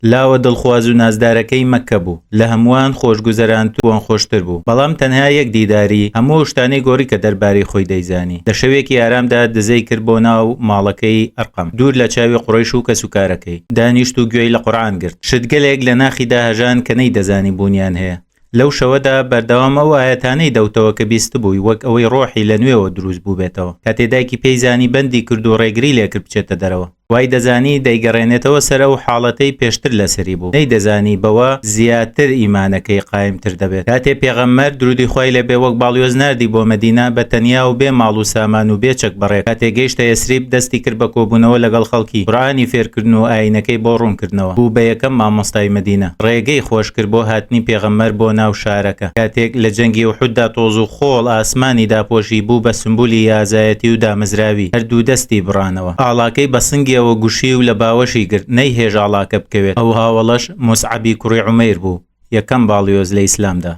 لاوە دڵخواز و نازدارەکەی مەککە بوو، لە هەمووان خۆشگوزەرانتوان خۆشتر بوو، بەڵام تەنها یەک دیداری هەموو شتانەی گۆڕی کە دەربارەی خۆی دەیزانی. لە شەوێکی ئارامدا دزەی کرد بۆ ناو ماڵەکەی ئەرقەم، دوور لە چاوی قوڕیش و کەسوکارەکەی، دانیشت و گوێی لە قورئان گرت، شتگەلێک لە ناخیدا هەژان کە نەیدەزانی بوونیان هەیە. لەو شەوەدا بەردەوام ئەو ئاەتانەی دەوتەوە کە بیست بووی، وەک ئەوەی ڕۆحی لە نوێوە دروست بوو بێتەوە. کاتێ دایکی پێی زانی بەندی کرد و ڕێگری لێکرد بچێتە دەرەوە. وای دەزانی دەیگەڕێنێتەوە سەر ئەو حاڵەتەی پێشتر لەسەری بوو، نەیدەزانی بەوە زیاتر ئیمانەکەی قایمتر دەبێت. کاتێ پێغەمبەر درودی خوای لێبێ وەک باڵیۆز ناردی بۆ مەدینە بە تەنیا و بێ ماڵ و سامان و بێ چەک بەڕێ. کاتێ گەیشتە یەسریب دەستی کرد بە کۆبوونەوە لەگەڵ خەڵکی، قورئانی فێرکردن و ئاینەکەی بۆ ڕوونکردنەوە، بوو بە یەکەم مامۆستای مەدینە. ڕێگەی خۆش کرد بۆ هاتنی پێغەمبەر بۆ ناو شارەکە. کاتێک لە جەنگی ئوحوددا تۆز و خۆڵ ئاسمانی داپۆشی بوو بە سمبولی یازایەتی و دامەزراوی، هەردوو دەستی بڕانەوە. ئاڵاکەی بە سنگیەوە گوشی و لە باوەشی گرت، نەیهێژ ئاڵاکە بکەوێت. ئەو هاوڵەش موسعەبی کوڕی عومەیر بوو، یەکەم باڵیۆز لە ئیسلامدا.